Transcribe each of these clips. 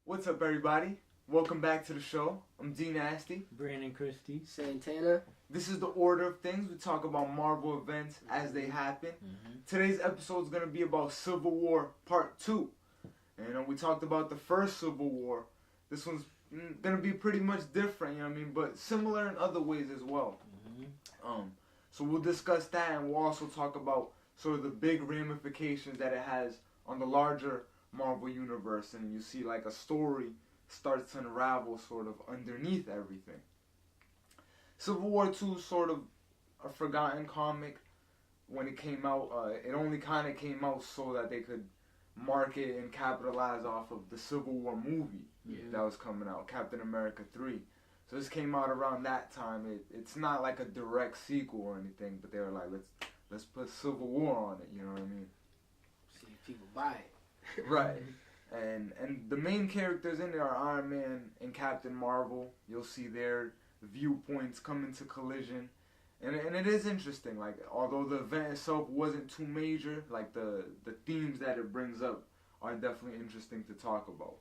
What's up, everybody? Welcome back to the show. I'm D Nasty. Brandon Christie. Santana. This is the order of things. We talk about Marvel events as they happen. Today's episode is going to be about Civil War Part 2. And we talked about the first Civil War. This one's going to be pretty much different, you know what I mean? But similar in other ways as well. So we'll discuss that, and we'll also talk about sort of the big ramifications that it has on the larger Marvel universe, and you see like a story starts to unravel sort of underneath everything. Civil War 2 sort of a forgotten comic when it came out. It only kind of came out so that they could market and capitalize off of the Civil War movie that was coming out, Captain America 3. So this came out around that time. It's not like a direct sequel or anything, but they were like, let's put Civil War on it, you know what I mean? See if people buy it. Right. And the main characters in there are Iron Man and Captain Marvel. You'll see their viewpoints come into collision. And it is interesting, like, although the event itself wasn't too major, like, the themes that it brings up are definitely interesting to talk about.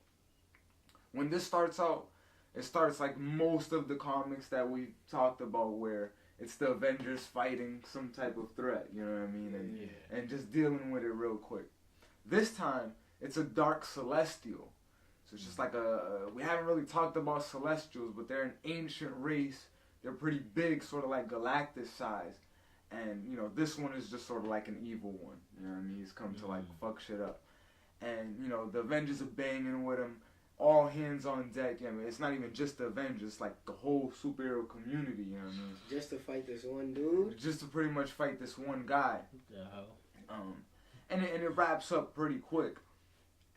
When this starts out, it starts like most of the comics that we talked about, where it's the Avengers fighting some type of threat, you know what I mean? And just dealing with it real quick. This time, it's a dark celestial. So it's just like we haven't really talked about celestials, but they're an ancient race. They're pretty big, sort of like Galactus size. And, you know, this one is just sort of like an evil one. You know what I mean? He's come to, like, fuck shit up. And, you know, the Avengers are banging with him. All hands on deck. I mean, it's not even just the Avengers, it's like the whole superhero community, you know what I mean? Just to fight this one dude? Just to pretty much fight this one guy. The hell? And it wraps up pretty quick.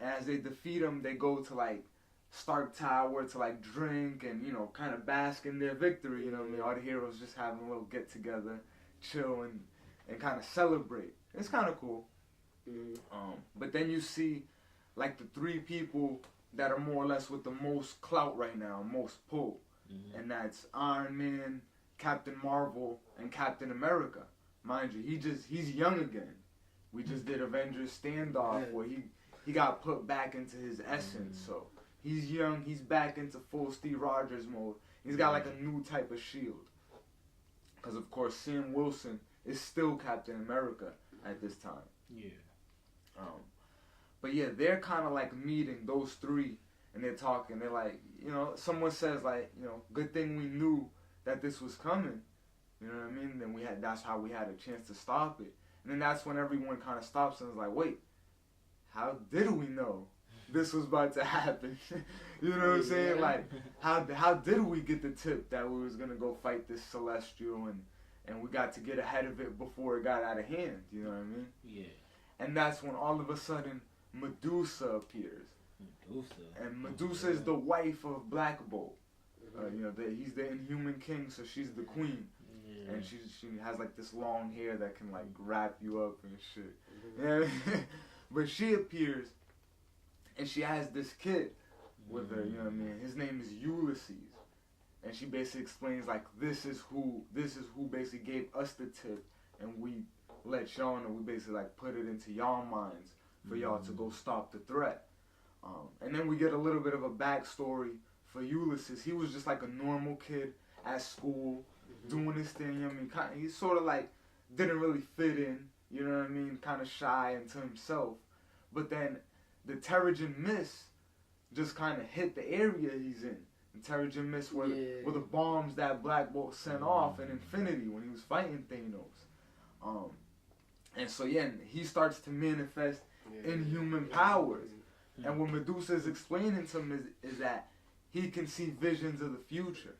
As they defeat him, they go to, like, Stark Tower to, like, drink and, you know, kind of bask in their victory, you know what I mean? All the heroes just having a little get-together, chill, and kind of celebrate. It's kind of cool. But then you see, like, the three people that are more or less with the most clout right now, most pull. And that's Iron Man, Captain Marvel, and Captain America. Mind you, he's young again. We just did Avengers Standoff where he got put back into his essence. So he's young, he's back into full Steve Rogers mode. He's got like a new type of shield. Because of course Sam Wilson is still Captain America at this time. Yeah. But yeah, they're kind of like meeting, those three, and they're talking. They're like, you know, someone says like, you know, good thing we knew that this was coming. You know what I mean? Then that's how we had a chance to stop it. And then that's when everyone kind of stops and is like, wait, how did we know this was about to happen? You know what I'm saying? Like, how did we get the tip that we was going to go fight this Celestial and we got to get ahead of it before it got out of hand? You know what I mean? Yeah. And that's when all of a sudden Medusa appears. And Medusa is the wife of Black Bolt. You know, he's the Inhuman king, so she's the queen. Yeah. And she has like this long hair that can like wrap you up and shit. Yeah. But she appears, and she has this kid with her. You know what I mean? His name is Ulysses, and she basically explains like this is who basically gave us the tip, and we let y'all know. We basically like put it into y'all minds for y'all to go stop the threat. And then we get a little bit of a backstory for Ulysses. He was just like a normal kid at school, doing his thing. You know what I mean? He sort of like didn't really fit in. You know what I mean? Kind of shy into himself. But then the Terrigen Mist just kind of hit the area he's in. The Terrigen Mist were the bombs that Black Bolt sent off in Infinity when he was fighting Thanos. And so yeah, he starts to manifest inhuman powers. And what Medusa is explaining to him is that he can see visions of the future.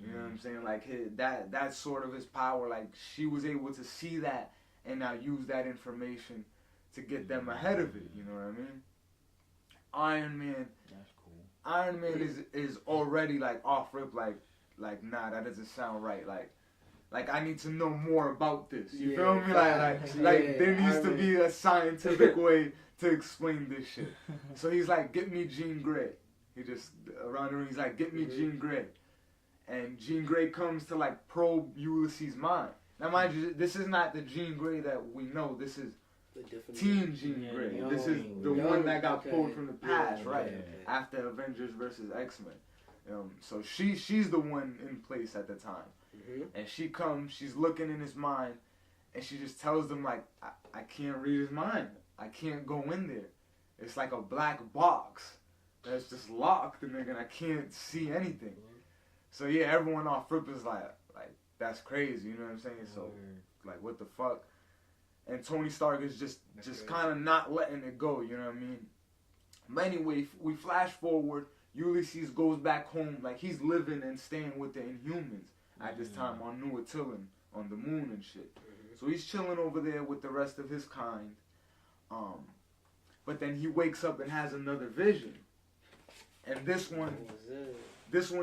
You know what I'm saying? Like that's sort of his power. Like she was able to see that and now use that information to get them ahead of it. You know what I mean? Iron Man. That's cool. Iron Man is already like off rip. Like nah, that doesn't sound right. Like I need to know more about this. You feel me? Like there needs to be a scientific way to explain this shit. So he's like, get me Jean Grey. He just around the room. He's like, get me Jean Grey. And Jean Grey comes to like probe Ulysses' mind. Now mind you, this is not the Jean Grey that we know. This is Teen Jean Grey. Young This is the Young, one that got okay. pulled from the past, Yeah, right? okay. After Avengers versus X-Men. So she's the one in place at the time. Mm-hmm. And she comes, she's looking in his mind, and she just tells them, like, I can't read his mind. I can't go in there. It's like a black box that's just locked in there, and I can't see anything. So, yeah, everyone off Rip is like, that's crazy, you know what I'm saying? So, like, what the fuck? And Tony Stark is just kind of not letting it go, you know what I mean? But anyway, we flash forward. Ulysses goes back home, like, he's living and staying with the Inhumans at this time on New Attilan, on the moon and shit. So he's chilling over there with the rest of his kind. But then he wakes up and has another vision. And this one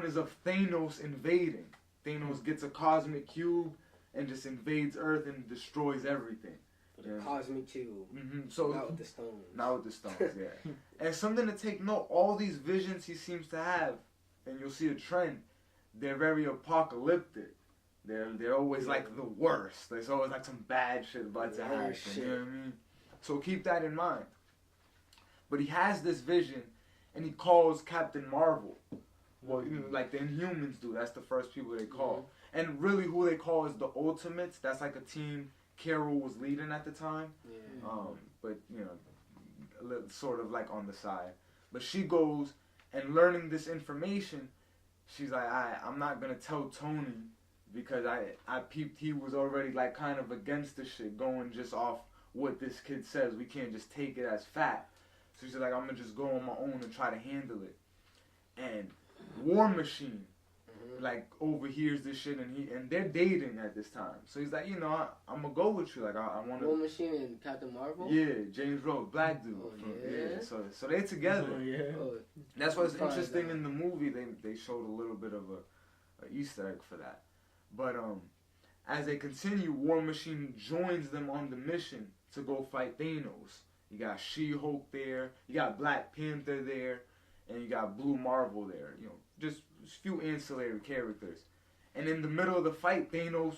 is of Thanos invading. Thanos gets a cosmic cube and just invades Earth and destroys everything. The cosmic cube. Mm-hmm. So not with the stones. Not with the stones, yeah. And something to take note, all these visions he seems to have, and you'll see a trend, they're very apocalyptic. They're always like the worst. There's always like some bad shit about to happen. You know what I mean? So keep that in mind. But he has this vision, and he calls Captain Marvel. Well, you know, like the Inhumans do. That's the first people they call. And really who they call is the Ultimates. That's like a team Carol was leading at the time. Yeah. But, you know, a little, sort of like on the side. But she goes, and learning this information, she's like, I'm not going to tell Tony because I peeped he was already like kind of against the shit, going just off what this kid says. We can't just take it as fact. So she's like, I'm going to just go on my own and try to handle it. And War Machine like overhears this shit, and they're dating at this time. So he's like, you know, I'm gonna go with you. Like I want to. War Machine and Captain Marvel. Yeah, James Rhodes, black dude. Yeah. So they together. Oh, yeah. That's what's interesting in the movie. They showed a little bit of a Easter egg for that. But as they continue, War Machine joins them on the mission to go fight Thanos. You got She-Hulk there. You got Black Panther there. And you got Blue Marvel there, you know, just a few ancillary characters. And in the middle of the fight, Thanos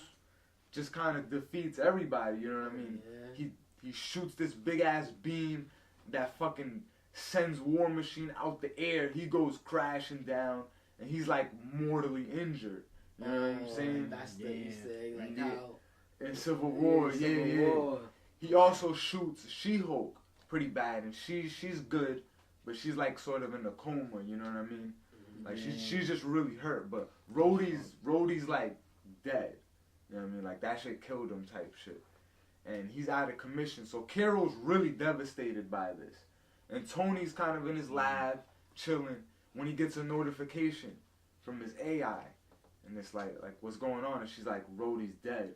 just kind of defeats everybody, you know what I mean? Yeah. He shoots this big-ass beam that fucking sends War Machine out the air. He goes crashing down, and he's, like, mortally injured. You know what I'm saying? That's the thing, like how... In Civil War, War. He also shoots She-Hulk pretty bad, and she's good. But she's like sort of in a coma, you know what I mean? Like she's just really hurt. But Rhodey's like dead. You know what I mean? Like that shit killed him type shit. And he's out of commission. So Carol's really devastated by this. And Tony's kind of in his lab chilling when he gets a notification from his AI. And it's like what's going on? And she's like, Rhodey's dead.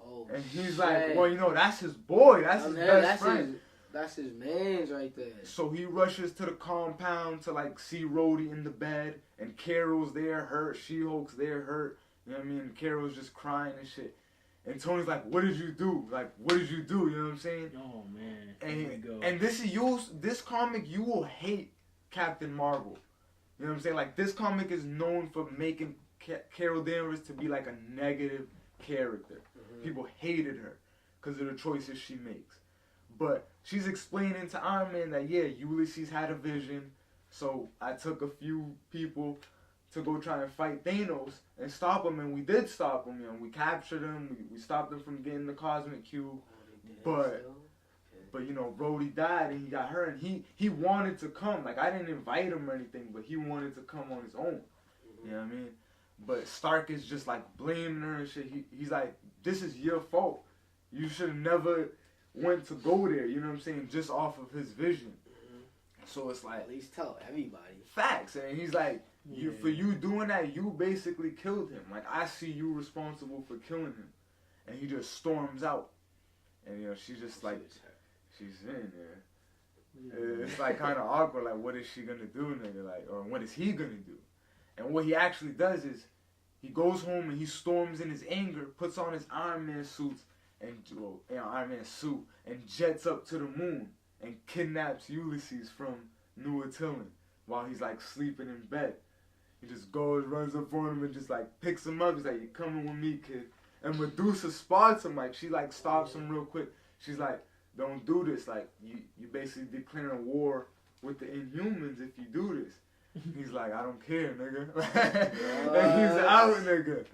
Oh, and he's like, well, you know, that's his boy. That's his best friend. That's his man's right there. So he rushes to the compound to like see Rhodey in the bed, and Carol's there hurt, She-Hulk's there hurt. You know what I mean? And Carol's just crying and shit. And Tony's like, "What did you do? Like, what did you do?" You know what I'm saying? Oh man. And this comic you will hate Captain Marvel. You know what I'm saying? Like this comic is known for making Carol Danvers to be like a negative character. People hated her because of the choices she makes. But she's explaining to Iron Man that, yeah, Ulysses had a vision, so I took a few people to go try and fight Thanos and stop him, and we did stop him. You know, we captured him, we stopped him from getting the Cosmic Cube, but you know, Rhodey died and he got hurt, and he wanted to come. Like, I didn't invite him or anything, but he wanted to come on his own. You know what I mean? But Stark is just, like, blaming her and shit. He's like, this is your fault. You should have never... went to go there, you know what I'm saying, just off of his vision. So it's like... At least tell everybody. Facts. And he's like, for you doing that, you basically killed him. Like, I see you responsible for killing him. And he just storms out. And, you know, she's just like... She's in there. It's like kind of awkward. Like, what is she going to do, nigga? Like, or what is he going to do? And what he actually does is, he goes home and he storms in his anger, puts on his Iron Man suits, and Iron Man suit, and jets up to the moon and kidnaps Ulysses from New Attilan while he's like sleeping in bed. He just goes, runs up on him, and just like picks him up. He's like, "You're coming with me, kid." And Medusa spots him. Like she like stops him real quick. She's like, don't do this. Like, you basically declaring war with the Inhumans if you do this. He's like, I don't care, nigga. And he's out, nigga.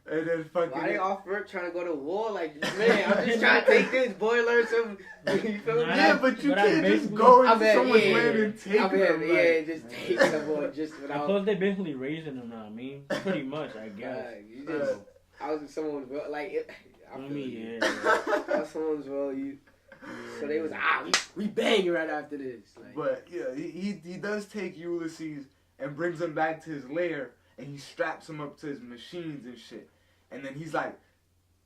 And then fucking... Why they off work trying to go to war? Like, man, I'm just trying to take this. Boy, learn some... You feel me? Yeah, but you can't just go into someone's land and take them. Yeah, just take someone just without... Suppose they basically raising them now, I mean. Pretty much, I guess. You just... I was in someone's world, like... Someone's world, you... So they was we bang right after this. Like. But yeah, he does take Ulysses and brings him back to his lair, and he straps him up to his machines and shit. And then he's like,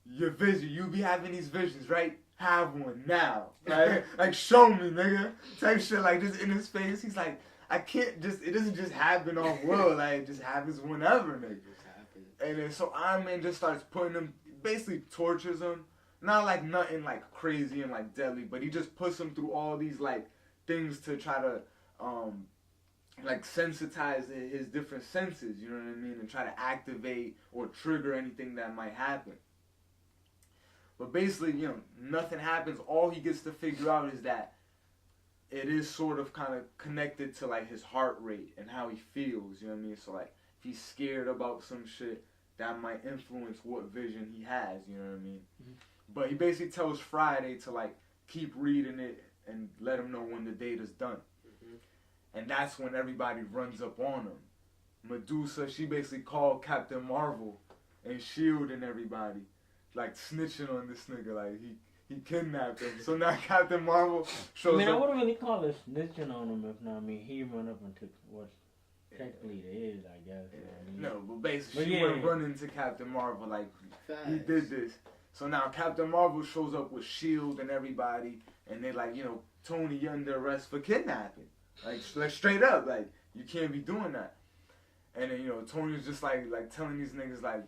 "Your vision, you be having these visions, right? Have one now, like show me, nigga." Type shit like this in his face. He's like, "I can't just. It doesn't just happen off world. Like it just happens whenever, nigga." And then so Iron Man just starts putting him, basically tortures him. Not like nothing like crazy and like deadly, but he just puts him through all these like things to try to like sensitize his different senses, you know what I mean, and try to activate or trigger anything that might happen. But basically, you know, nothing happens. All he gets to figure out is that it is sort of kind of connected to like his heart rate and how he feels, you know what I mean? So like if he's scared about some shit, that might influence what vision he has, you know what I mean? Mm-hmm. But he basically tells Friday to, like, keep reading it and let him know when the date is done. Mm-hmm. And that's when everybody runs up on him. Medusa, she basically called Captain Marvel and S.H.I.E.L.D. and everybody, like, snitching on this nigga. Like, he kidnapped him. So now Captain Marvel shows up. I wouldn't really call it snitching on him if not. I mean, he run up and took what technically it is, I guess. Yeah. You know, no, but basically she went running to Captain Marvel like, he did this. So now Captain Marvel shows up with S.H.I.E.L.D. and everybody, and they're like, you know, Tony, you're under arrest for kidnapping. Like straight up, like, you can't be doing that. And then, you know, Tony's just like telling these niggas, like,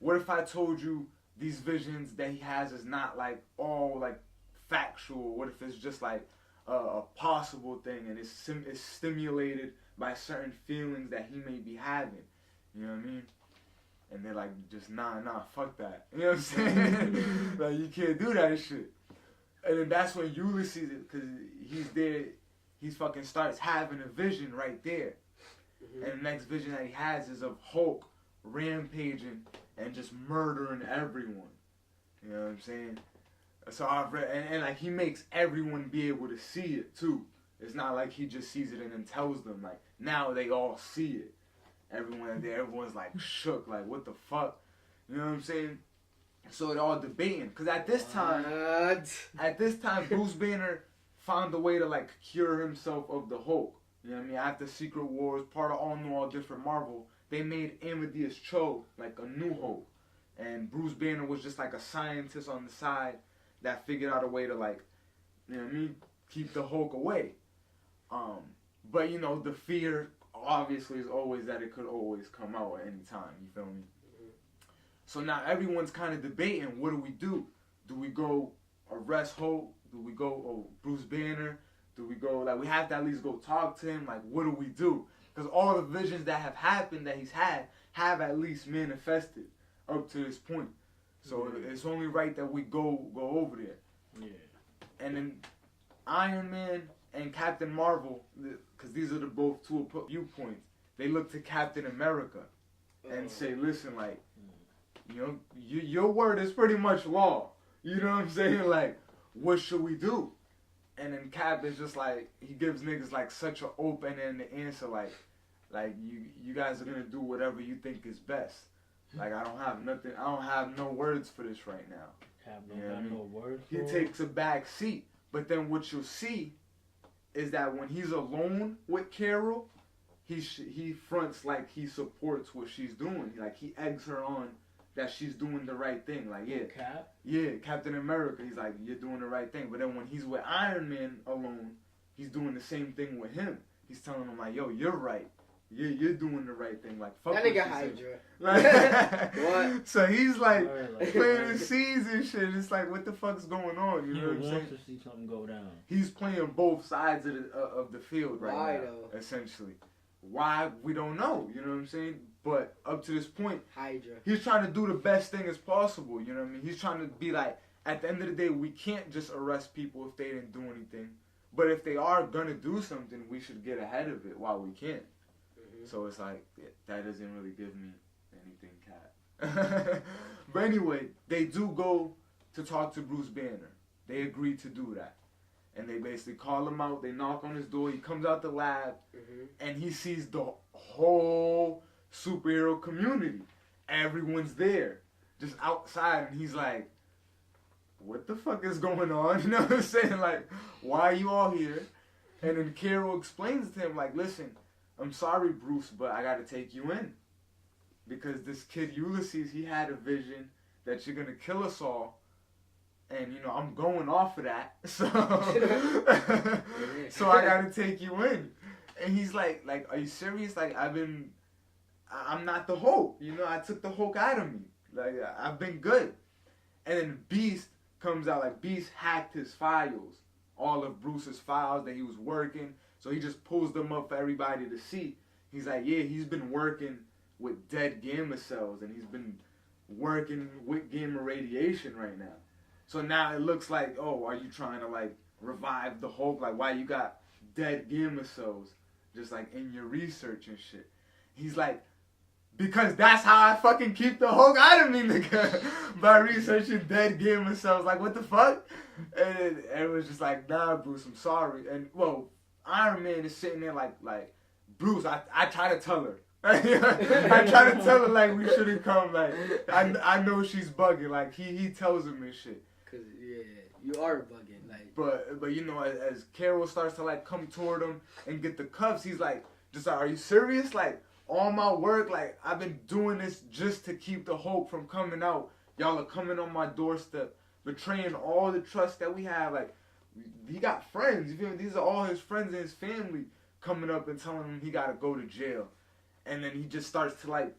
what if I told you these visions that he has is not, like, all, like, factual? What if it's just, like, a possible thing, and it's stimulated by certain feelings that he may be having? You know what I mean? And they're like, just nah, fuck that. You know what I'm saying? Like, you can't do that shit. And then that's when Ulysses, because he's there, he fucking starts having a vision right there. Mm-hmm. And the next vision that he has is of Hulk rampaging and just murdering everyone. You know what I'm saying? So I've read, and like, he makes everyone be able to see it too. It's not like he just sees it and then tells them. Like, now they all see it. Everyone there, everyone's like shook, like, what the fuck? You know what I'm saying? So they're all debating, because at this time, Bruce Banner found a way to, like, cure himself of the Hulk. You know what I mean? After Secret Wars, part of All New, All Different Marvel, they made Amadeus Cho, like, a new Hulk. And Bruce Banner was just, like, a scientist on the side that figured out a way to, like, you know what I mean, keep the Hulk away. But, you know, the fear obviously is always that it could always come out at any time, you feel me? Mm-hmm. So now everyone's kind of debating, what do we do? Do we go arrest Hulk? Do we go Bruce Banner? Do we go, like, we have to at least go talk to him? Like, what do we do? Because all the visions that have happened that he's had have at least manifested up to this point. So it's only right that we go over there. Yeah. And then Iron Man and Captain Marvel, because these are the both two viewpoints, they look to Captain America and say, listen, like, you know, your word is pretty much law. You know what I'm saying? Like, what should we do? And then Cap is just like, he gives niggas like such an open-ended answer, like you guys are gonna do whatever you think is best. Like, I don't have no words for this right now. Cap don't got no words for it? He takes a back seat. But then what you'll see is that when he's alone with Carol, he fronts like he supports what she's doing. Like, he eggs her on that she's doing the right thing. Like, yeah. Cap? Yeah, Captain America. He's like, you're doing the right thing. But then when he's with Iron Man alone, he's doing the same thing with him. He's telling him, like, yo, you're right. You're doing the right thing. Like, fuck that nigga Hydra. Like, what? So he's like playing the scenes and shit. It's like, what the fuck's going on? You know what I'm saying? He wants to see something go down. He's playing both sides of the field right now, essentially. Why, we don't know. You know what I'm saying? But up to this point, Hydra. He's trying to do the best thing as possible. You know what I mean? He's trying to be like at the end of the day, we can't just arrest people if they didn't do anything. But if they are gonna do something, we should get ahead of it while we can. So it's like, that doesn't really give me anything, Cat. But anyway, they do go to talk to Bruce Banner. They agree to do that. And they basically call him out. They knock on his door. He comes out the lab. And he sees the whole superhero community. Everyone's there. Just outside. And he's like, what the fuck is going on? You know what I'm saying? Like, why are you all here? And then Carol explains to him, like, listen, I'm sorry, Bruce, but I gotta take you in. Because this kid Ulysses, he had a vision that you're gonna kill us all. And, you know, I'm going off of that. So, so I gotta take you in. And he's like, are you serious? Like, I'm not the Hulk. You know, I took the Hulk out of me. Like, I've been good. And then Beast comes out, like, Beast hacked his files. All of Bruce's files that he was working. So he just pulls them up for everybody to see. He's like, yeah, he's been working with dead gamma cells. And he's been working with gamma radiation right now. So now it looks like, oh, are you trying to, like, revive the Hulk? Like, why you got dead gamma cells just, like, in your research and shit? He's like, because that's how I fucking keep the Hulk out of me, nigga. By researching dead gamma cells. Like, what the fuck? And everyone's just like, nah, Bruce, I'm sorry. And, well, Iron Man is sitting there like, Bruce, I try to tell her. I try to tell her, like, we shouldn't come. Like, I know she's bugging. Like, he tells him and shit. Cause yeah, you are bugging. Like, but you know, as Carol starts to like come toward him and get the cuffs, he's like, just like, are you serious? Like, all my work, like, I've been doing this just to keep the Hulk from coming out. Y'all are coming on my doorstep, betraying all the trust that we have. Like, he got friends. You feel me? These are all his friends and his family coming up and telling him he gotta go to jail. And then he just starts to like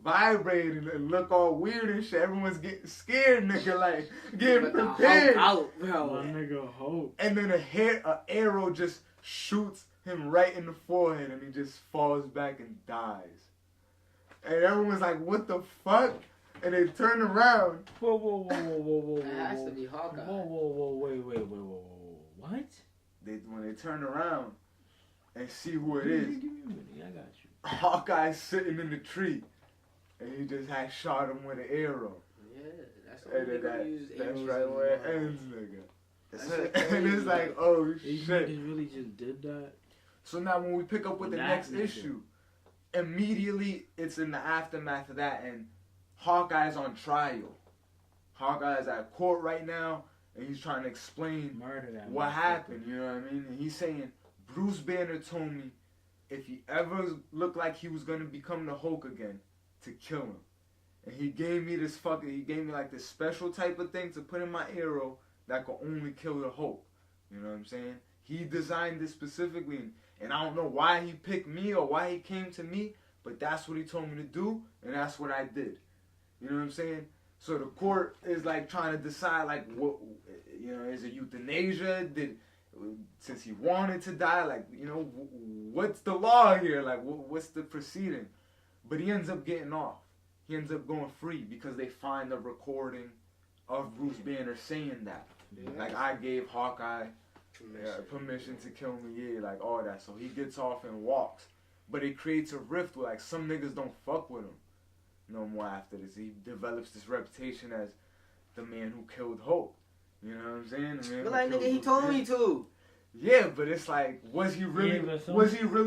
vibrate and look all weird and shit. Everyone's getting scared, nigga, like getting prepared. Out, bro. My nigga Hulk. And then a arrow just shoots him right in the forehead and he just falls back and dies. And everyone's like, what the fuck? And they turn around. Whoa. That has to be Hawkeye. Whoa, wait. What? When they turn around and see who it is, Give me a minute, I got you. Hawkeye's sitting in the tree, and he just had shot him with an arrow. Yeah, that's right where it ends, nigga. And it's like, oh shit. He really just did that. So now when we pick up with the next issue, immediately it's in the aftermath of that, and Hawkeye's on trial. Hawkeye's at court right now, and he's trying to explain what happened. You know what I mean? And he's saying, Bruce Banner told me if he ever looked like he was gonna become the Hulk again, to kill him. And he gave me like this special type of thing to put in my arrow that could only kill the Hulk. You know what I'm saying? He designed this specifically, and I don't know why he picked me or why he came to me, but that's what he told me to do, and that's what I did. You know what I'm saying? So the court is like trying to decide, like, what, you know, is it euthanasia? Since he wanted to die, like, you know, what's the law here? Like, what's the proceeding? But he ends up getting off. He ends up going free because they find a recording of Bruce Banner saying that. Yeah. Like, I gave Hawkeye permission to kill me, yeah, like all that. So he gets off and walks. But it creates a rift where, like, some niggas don't fuck with him no more after this. He develops this reputation as the man who killed Hulk. You know what I'm saying? But like, nigga, he told me to. Yeah, but it's like, was he really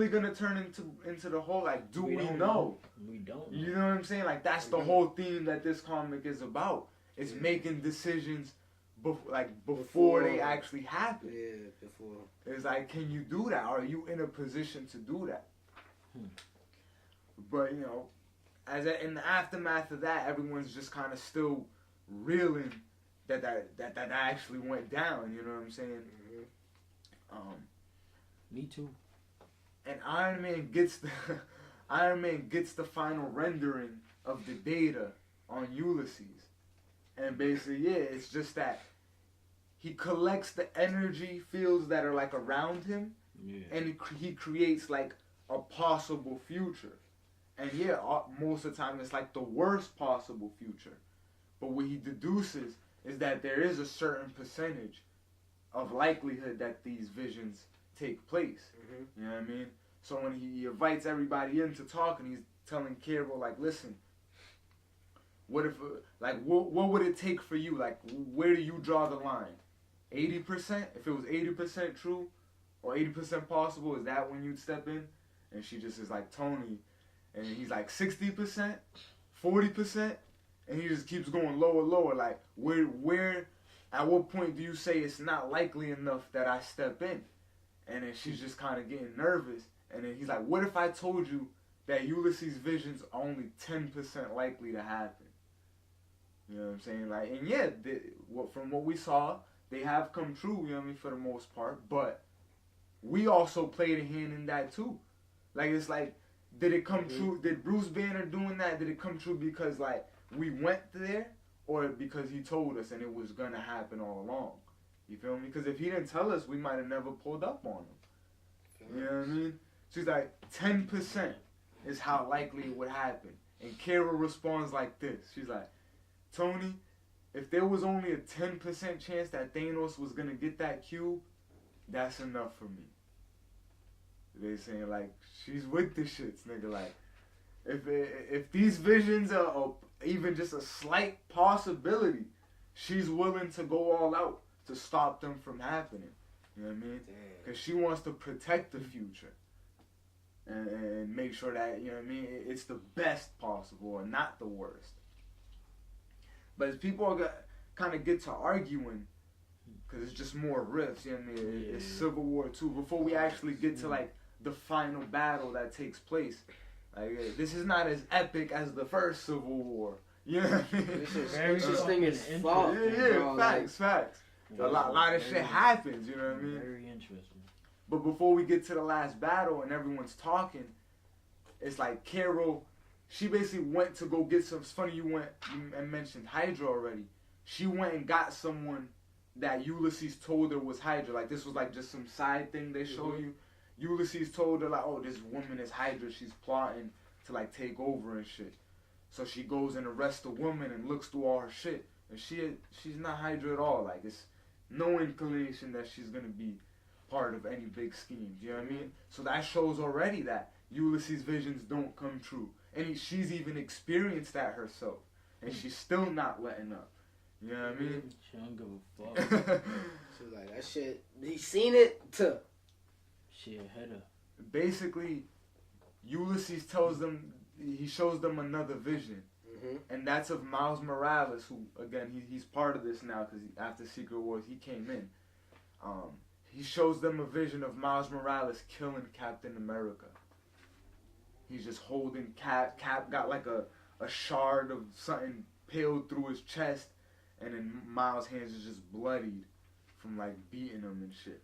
gonna turn into the Hulk? Like, do we know? We don't know. You know what I'm saying? Like, that's the whole theme that this comic is about. It's making decisions before they actually happen. Yeah, before. It's like, can you do that? Are you in a position to do that? But, you know, in the aftermath of that, everyone's just kind of still reeling that actually went down. You know what I'm saying? Me too. And Iron Man gets the final rendering of the data on Ulysses, and basically, yeah, it's just that he collects the energy fields that are like around him, and he creates like a possible future. And yeah, most of the time it's like the worst possible future. But what he deduces is that there is a certain percentage of likelihood that these visions take place. You know what I mean? So when he invites everybody in to talk and he's telling Carol, like, listen, what if, like, what would it take for you? Like, where do you draw the line? 80%? If it was 80% true or 80% possible, is that when you'd step in? And she just is like, Tony. And he's like, 60%? 40%? And he just keeps going lower. Like, where, at what point do you say it's not likely enough that I step in? And then she's just kind of getting nervous. And then he's like, what if I told you that Ulysses' visions are only 10% likely to happen? You know what I'm saying? Like, and yeah, from what we saw, they have come true, you know what I mean, for the most part. But we also played a hand in that too. Like, it's like, did it come true? Did Bruce Banner doing that, did it come true because, like, we went there? Or because he told us and it was going to happen all along? You feel me? Because if he didn't tell us, we might have never pulled up on him. You know what I mean? She's like, 10% is how likely it would happen. And Carol responds like this. She's like, Tony, if there was only a 10% chance that Thanos was going to get that cube, that's enough for me. They saying, like, she's with the shits, nigga. Like, if these visions are even just a slight possibility, she's willing to go all out to stop them from happening. You know what I mean? Because she wants to protect the future. And make sure that, you know what I mean, it's the best possible and not the worst. But as people kind of get to arguing, because it's just more riffs, you know what I mean? It's Civil War 2. Before we actually get to, like, the final battle that takes place, like, this is not as epic as the first Civil War. You know what I mean? This thing is fucked. Yeah, facts. A lot of shit happens, you know what I mean? Very interesting. But before we get to the last battle and everyone's talking, it's like Carol, she basically went to go get some. It's funny you mentioned Hydra already. She went and got someone that Ulysses told her was Hydra. Like, this was like just some side thing they show you. Ulysses told her, like, oh, this woman is Hydra. She's plotting to, like, take over and shit. So she goes and arrests the woman and looks through all her shit. And she's not Hydra at all. Like, it's no inclination that she's going to be part of any big schemes. You know what I mean? So that shows already that Ulysses' visions don't come true. And she's even experienced that herself. And she's still not letting up. You know what I mean? She don't give a fuck. She's like, that shit, he seen it too. She ahead of. Basically, Ulysses tells them, he shows them another vision. And that's of Miles Morales, who, again, he's part of this now, because after Secret Wars, he came in. He shows them a vision of Miles Morales killing Captain America. He's just holding Cap. Cap got like a shard of something peeled through his chest, and then Miles' hands is just bloodied from, like, beating him and shit.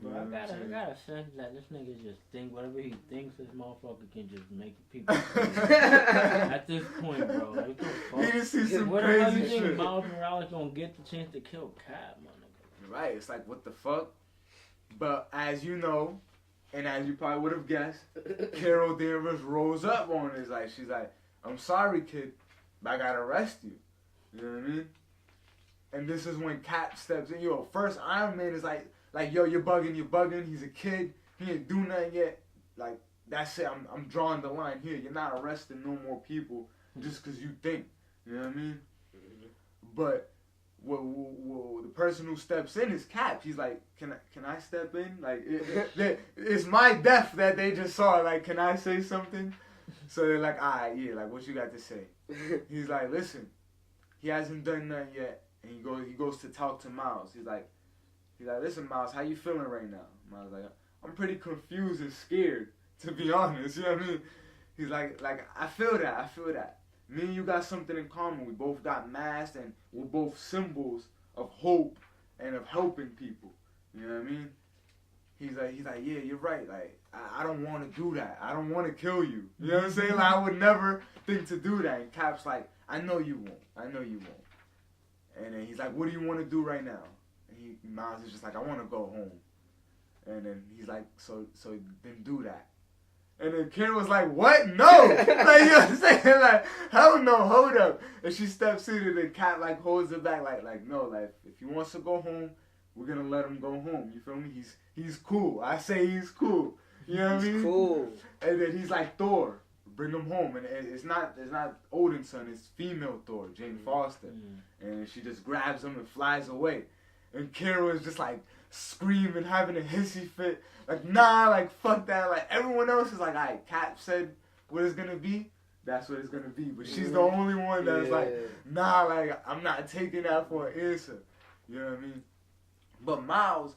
Bro, I got a sense that this nigga just think whatever he thinks this motherfucker can just make people at this point, bro. Like, what the fuck? He just sees some what crazy the hell you shit. think Miles Morales gonna get the chance to kill Cap, my nigga? Right, it's like, what the fuck? But as you know, and as you probably would have guessed, Carol Danvers rose up on it. Like, she's like, I'm sorry, kid, but I gotta arrest you. You know what I mean? And this is when Cap steps in. Yo, first Iron Man is like, yo, you're bugging. He's a kid. He ain't do nothing yet. Like, that's it. I'm drawing the line here. You're not arresting no more people just because you think. You know what I mean? But the person who steps in is Cap. He's like, can I step in? Like, it's my death that they just saw. Like, can I say something? So they're like, all right, yeah. Like, what you got to say? He's like, listen, he hasn't done nothing yet. And he goes to talk to Miles. He's like, listen, Miles, how you feeling right now? Miles like, I'm pretty confused and scared, to be honest. You know what I mean? He's like, I feel that. Me and you got something in common. We both got masks, and we're both symbols of hope and of helping people. You know what I mean? He's like, yeah, you're right. Like, I don't want to do that. I don't want to kill you. You know what I'm saying? Like, I would never think to do that. And Cap's like, I know you won't. And then he's like, what do you want to do right now? And Miles is just like, I want to go home. And then he's like, so then do that. And then Karen was like, what? No! Like, you know what I'm saying? Like, hell no, hold up. And she steps in and the cat, like, holds it back, like, no, like, if he wants to go home, we're gonna let him go home. You feel me? He's cool. I say he's cool. You know what I mean? He's cool. And then he's like, Thor, bring him home. And it's not Odin's son, it's female Thor, Jane Foster. And she just grabs him and flies away. And Kara is just like screaming, having a hissy fit. Like, nah, like, fuck that. Like, everyone else is like, alright, Cap said what it's gonna be. That's what it's gonna be. But she's the only one that's like, nah, like, I'm not taking that for an answer. You know what I mean? But Miles,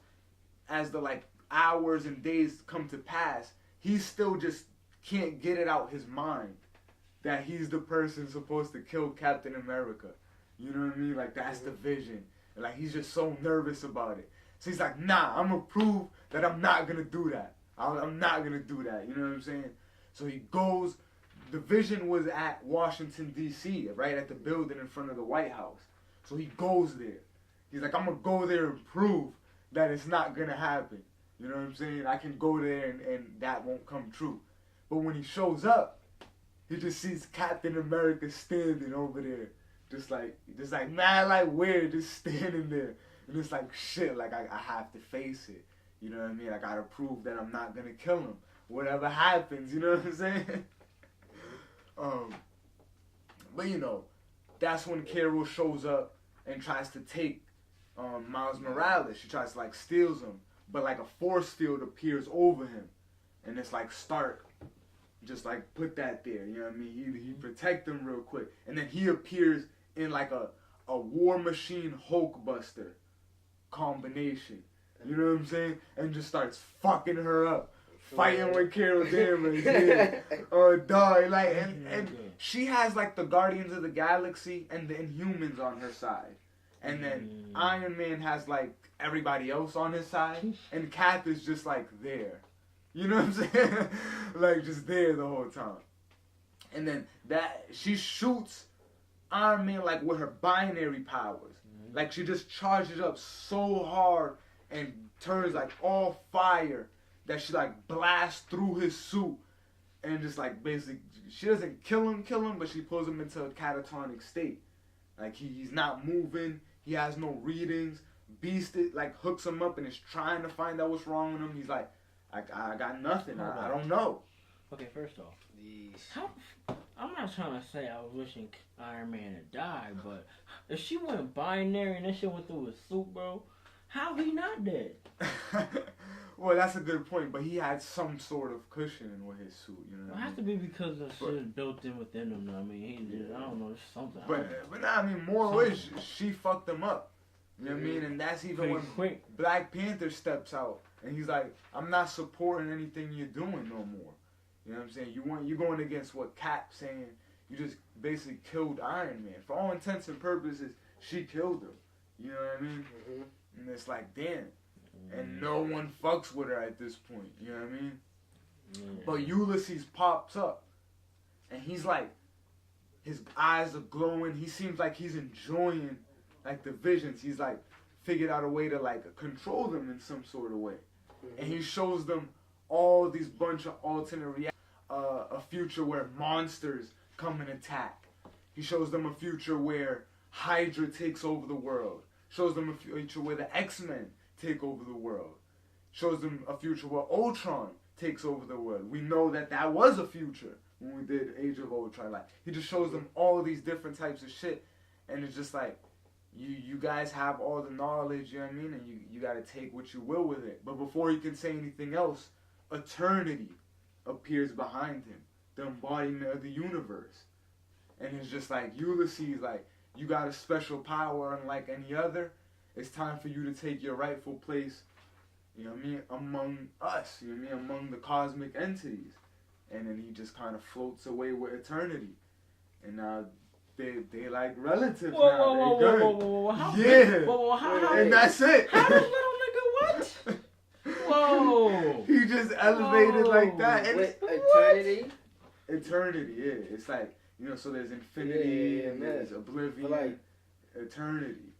as the, like, hours and days come to pass, he still just can't get it out his mind that he's the person supposed to kill Captain America. You know what I mean? Like, that's the vision. And, like, he's just so nervous about it. So he's like, nah, I'm going to prove that I'm not going to do that. I'm not going to do that. You know what I'm saying? So he goes. The vision was at Washington, D.C., right at the building in front of the White House. So he goes there. He's like, I'm going to go there and prove that it's not going to happen. You know what I'm saying? I can go there and that won't come true. But when he shows up, he just sees Captain America standing over there. Just like mad, like weird, just standing there. And it's like, shit, like I have to face it. You know what I mean? I gotta prove that I'm not gonna kill him. Whatever happens, you know what I'm saying? But you know, that's when Carol shows up and tries to take Miles Morales. She tries to like steals him. But like a force field appears over him. And it's like Stark. Just like put that there, you know what I mean? He protect him real quick. And then he appears in like a War Machine Hulkbuster combination. You know what I'm saying? And just starts fucking her up. Fighting with Carol Danvers. Yeah. Dog. Like, and she has like the Guardians of the Galaxy and the Inhumans on her side. And then Iron Man has like everybody else on his side. And Cap is just like there. You know what I'm saying? Like, just there the whole time. And then she shoots Iron Man, like, with her binary powers. Like, she just charges up so hard and turns, like, all fire that she, like, blasts through his suit. And just, like, basically, she doesn't kill him, but she pulls him into a catatonic state. Like, he's not moving. He has no readings. Beast, like, hooks him up and is trying to find out what's wrong with him. He's like, I got nothing. I don't know. Okay, first off, I'm not trying to say I was wishing Iron Man had died, but if she went binary and that shit went through his suit, bro, how he not dead? Well, that's a good point, but he had some sort of cushioning with his suit, you know what I mean? It has to be because the shit is built in within him, I mean, I don't know, there's something. But nah, I mean, more ways, she fucked him up. You know what I mean? And that's even when Black Panther steps out. And he's like, I'm not supporting anything you're doing no more. You know what I'm saying? You're going against what Cap's saying. You just basically killed Iron Man. For all intents and purposes, she killed him. You know what I mean? And it's like, damn. And no one fucks with her at this point. You know what I mean? But Ulysses pops up. And he's like, his eyes are glowing. He seems like he's enjoying, like, the visions. He's like, figured out a way to, like, control them in some sort of way. And he shows them all these bunch of alternate realities. A future where monsters come and attack. He shows them a future where Hydra takes over the world. Shows them a future where the X-Men take over the world. Shows them a future where Ultron takes over the world. We know that was a future when we did Age of Ultron. Like, he just shows them all these different types of shit. And it's just like, you guys have all the knowledge, you know what I mean? And you got to take what you will with it. But before he can say anything else, Eternity appears behind him, the embodiment of the universe. And it's just like, Ulysses, like, you got a special power unlike any other. It's time for you to take your rightful place, you know what I mean, among us, you know what I mean, among the cosmic entities. And then he just kind of floats away with Eternity. And now they like relatives now. They good. Whoa. How, and that's it. How does little nigga what? Whoa. He just elevated like that. And with Eternity? Eternity, yeah. It's like, you know, so there's infinity and there's oblivion, like, eternity.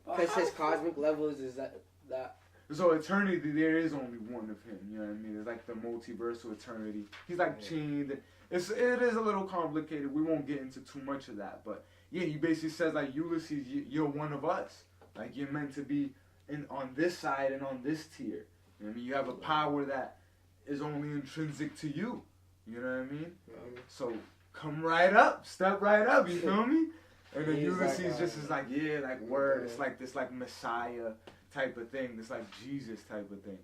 Because his cosmic levels is that. So eternity, there is only one of him. You know what I mean? It's like the multiversal eternity. He's like chained. It is a little complicated. We won't get into too much of that, but yeah, he basically says like Ulysses, you're one of us. Like you're meant to be on this side and on this tier. You know what I mean? You have a power that is only intrinsic to you. You know what I mean? So come right up, step right up. You feel me? And then Ulysses like, just is like, yeah, like word. It's like this like Messiah type of thing. This like Jesus type of thing.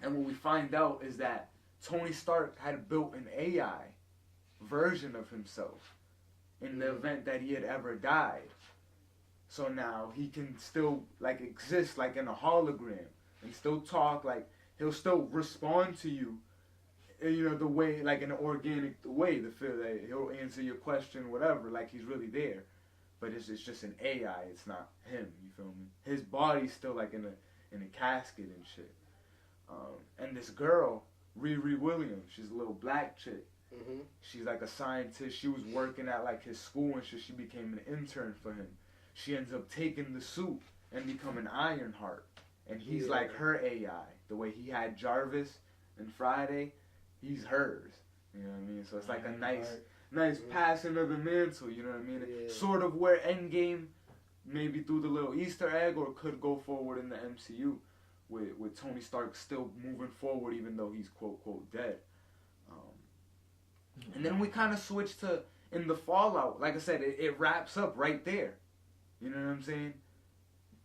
And what we find out is that Tony Stark had built an AI version of himself in the event that he had ever died. So now he can still like exist like in a hologram and still talk, like he'll still respond to you, you know, the way, like in an organic way, the feel that he'll answer your question, whatever, like he's really there. But it's just an AI, it's not him, you feel me? His body's still like in a casket and shit. And this girl, Riri Williams, she's a little black chick. Mm-hmm. She's like a scientist. She was working at like his school and shit. She became an intern for him. She ends up taking the suit and becoming Ironheart. And he's like her AI. The way he had Jarvis and Friday, he's hers. You know what I mean? So it's like a nice passing of the mantle, you know what I mean? Yeah. Sort of where Endgame maybe threw the little Easter egg or could go forward in the MCU with Tony Stark still moving forward even though he's quote dead. And then we kind of switch to in the Fallout. Like I said, it wraps up right there. You know what I'm saying?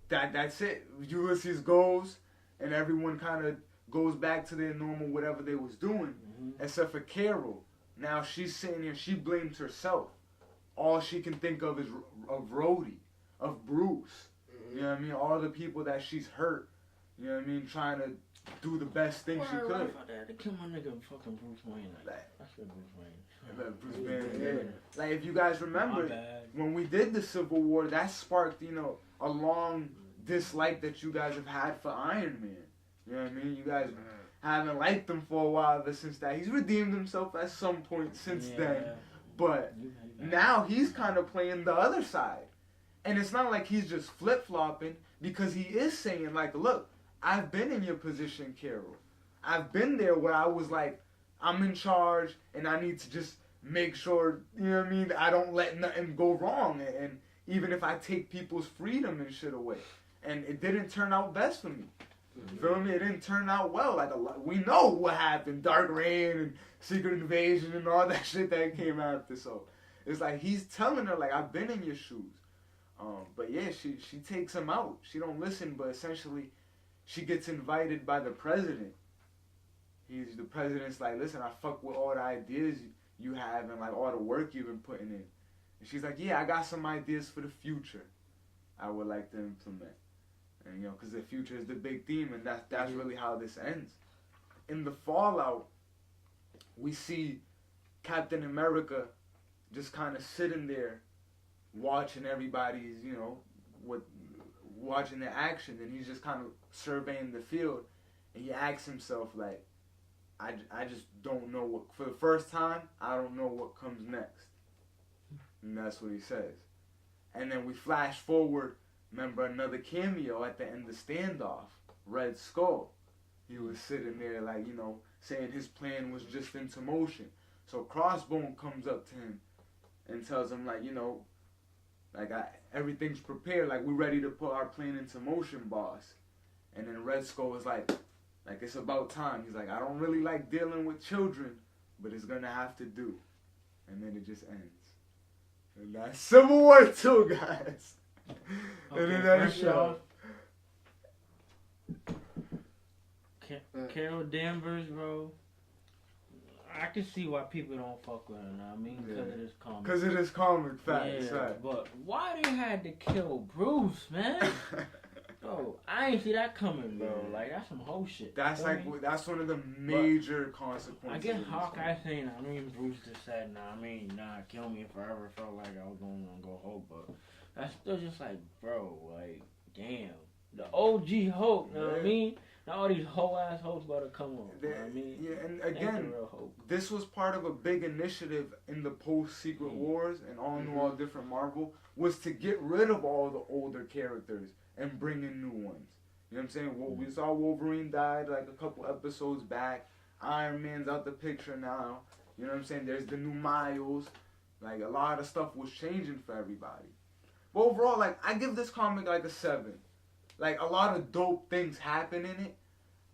That's it. Ulysses goes and everyone kind of goes back to their normal whatever they was doing, except for Carol. Now she's sitting here, she blames herself. All she can think of is of Rhodey, of Bruce. You know what I mean? All the people that she's hurt. You know what I mean? Trying to do the best thing she could. I thought they had to kill my nigga fucking Bruce Wayne. That's good Bruce Wayne. Yeah. Like if you guys remember, when we did the Civil War, that sparked, you know, a long dislike that you guys have had for Iron Man. You know what I mean? You guys haven't liked him for a while ever since that. He's redeemed himself at some point since then. But now he's kind of playing the other side. And it's not like he's just flip-flopping because he is saying, like, look, I've been in your position, Carol. I've been there where I was like, I'm in charge and I need to just make sure, you know what I mean, I don't let nothing go wrong. And even if I take people's freedom and shit away. And it didn't turn out best for me. You feel me? It didn't turn out well. Like we know what happened. Dark Reign and Secret Invasion and all that shit that came after. So it's like he's telling her, like, I've been in your shoes. But yeah, she takes him out. She don't listen, but essentially she gets invited by the president. The president's like, listen, I fuck with all the ideas you have and like all the work you've been putting in. And she's like, yeah, I got some ideas for the future I would like to implement. And, you know, because the future is the big theme, and that's really how this ends. In the Fallout, we see Captain America just kind of sitting there watching everybody's, you know, watching the action, and he's just kind of surveying the field, and he asks himself, like, I just don't know what, for the first time, I don't know what comes next. And that's what he says. And then we flash forward, remember another cameo at the end of Standoff, Red Skull. He was sitting there, like, you know, saying his plan was just into motion. So Crossbone comes up to him and tells him, like, you know, like, everything's prepared, like, we're ready to put our plan into motion, boss. And then Red Skull is like, it's about time. He's like, I don't really like dealing with children, but it's gonna have to do. And then it just ends. And that's Civil War 2, guys. Okay, and then that show. Carol Danvers, bro. I can see why people don't fuck with her now. I mean, because it is comic. Because it is comic, facts, yeah, right. But why they had to kill Bruce, man? Bro, I ain't see that coming, bro. Like, that's some whole shit. That's that's one of the major consequences. I get Hawkeye saying, I mean, Bruce just said, kill me forever. Felt like I was going to go Hulk, but that's still just like, bro, like, damn. The OG Hulk, you know what I mean? Now all these whole ass Hulks about to come on, you know what I mean? Yeah, and again, this was part of a big initiative in the post-Secret Wars and all new, all different Marvel, was to get rid of all the older characters and bring in new ones. You know what I'm saying? Well, we saw Wolverine died like a couple episodes back. Iron Man's out the picture now. You know what I'm saying? There's the new Miles. Like, a lot of stuff was changing for everybody. But overall, like, I give this comic like a 7. Like, a lot of dope things happen in it.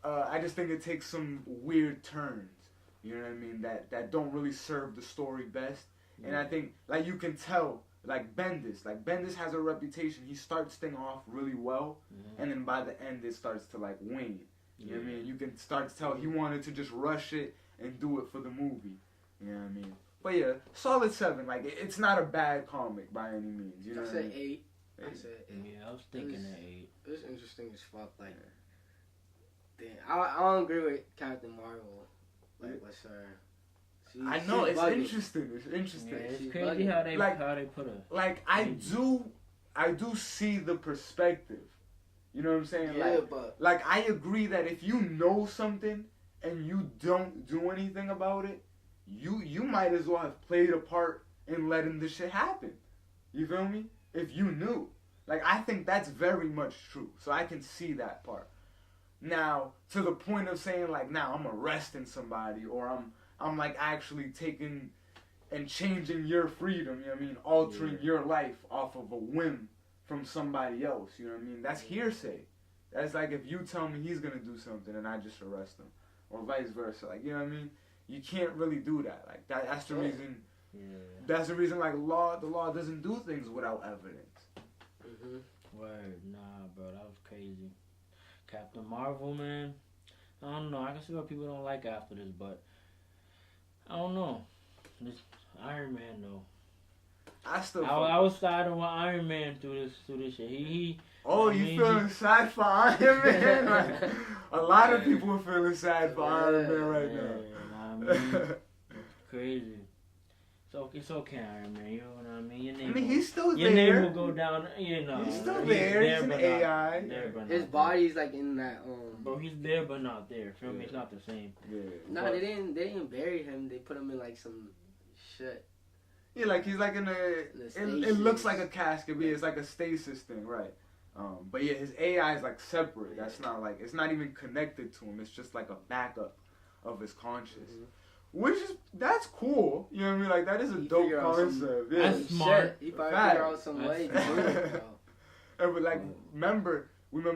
I just think it takes some weird turns. You know what I mean? That don't really serve the story best. And I think, like, you can tell, like, Bendis has a reputation. He starts things off really well, and then by the end, it starts to, like, wane. You know what I mean? You can start to tell he wanted to just rush it and do it for the movie. You know what I mean? But yeah, solid 7. Like, it's not a bad comic by any means. You know I what I said mean? 8. I said 8. Yeah, I was thinking that 8. It was interesting as fuck. Like, damn, I don't agree with Captain Marvel. Like, what's her? I know, it's bugging. interesting. It's interesting. Yeah, it's She's crazy bugging. how they put her. Like, I do see the perspective. You know what I'm saying? Yeah, like, like, I agree that if you know something and you don't do anything about it, you might as well have played a part in letting this shit happen. You feel me? If you knew. Like, I think that's very much true. So I can see that part. Now, to the point of saying, like, now I'm arresting somebody, or I'm like actually taking and changing your freedom, you know what I mean? Altering your life off of a whim from somebody else, you know what I mean? That's hearsay. That's like if you tell me he's gonna do something and I just arrest him, or vice versa. Like, you know what I mean? You can't really do that. Like, that's the reason. Yeah. That's the reason. Like, the law doesn't do things without evidence. Word, nah, bro, that was crazy. Captain Marvel, man. I don't know. I can see why people don't like after this, but I don't know. This Iron Man though. I was siding with Iron Man through this shit. Oh, you feeling sad for Iron Man? Like, a lot of people are feeling sad for Iron Man right now. I mean, crazy. So it's okay, Iron Man. You know what I mean? Your name he's still your there. Your name will go down. You know, he's still there. He's an AI. His body's like in that. Bro, he's there but not there. Feel me? It's not the same. Yeah. Nah, they didn't bury him. They put him in like some shit. Yeah, like he's like in it looks like a casket, but it's like a stasis thing, right? But yeah, his AI is like separate. That's not like, it's not even connected to him. It's just like a backup of his conscious. Which is, that's cool. You know what I mean? Like, that is a dope concept. Yeah. That's smart. He probably figure out some way to do it, bro. But like, remember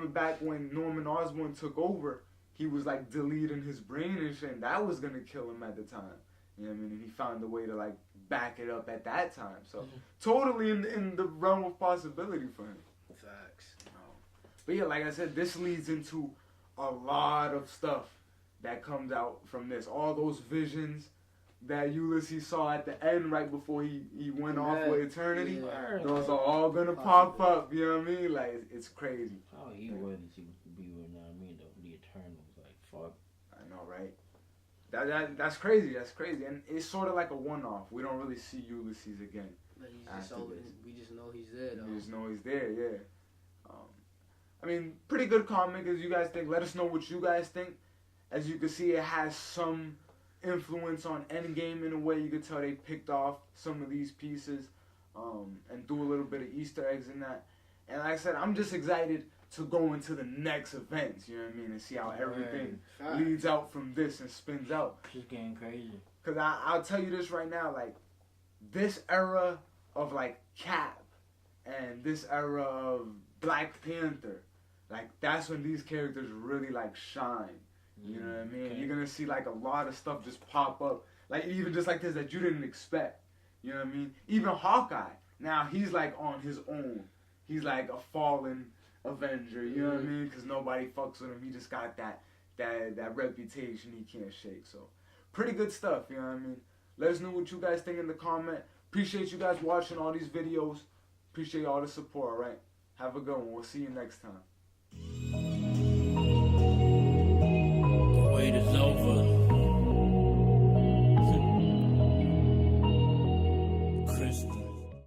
back when Norman Osborn took over, he was like deleting his brain and shit, and that was gonna kill him at the time. You know what I mean? And he found a way to like back it up at that time. So totally in the realm of possibility for him. Facts. But yeah, like I said, this leads into a lot of stuff that comes out from this. All those visions that Ulysses saw at the end right before he went off with Eternity. Yeah. Those are all gonna pop up, you know what I mean? Like, it's crazy. How he worthy to be with, you know what I mean, the Eternals, like, fuck. I know, right? That's crazy. That's crazy. And it's sort of like a one-off. We don't really see Ulysses again. But we just know he's there, though. We just know he's there, yeah. I mean, pretty good comic, as you guys think. Let us know what you guys think. As you can see, it has some influence on Endgame in a way. You could tell they picked off some of these pieces and do a little bit of Easter eggs in that. And like I said, I'm just excited to go into the next events, you know what I mean, and see how everything leads out from this and spins out. Just getting crazy. Because I'll tell you this right now, like, this era of, like, Cap and this era of Black Panther, like, that's when these characters really, like, shine. You know what I mean? Okay. You're going to see, like, a lot of stuff just pop up. Like, even just like this that you didn't expect. You know what I mean? Even Hawkeye, now he's, like, on his own. He's, like, a fallen Avenger, you know what I mean? Because nobody fucks with him. He just got that reputation he can't shake. So, pretty good stuff, you know what I mean? Let us know what you guys think in the comment. Appreciate you guys watching all these videos. Appreciate all the support, alright? Have a good one. We'll see you next time.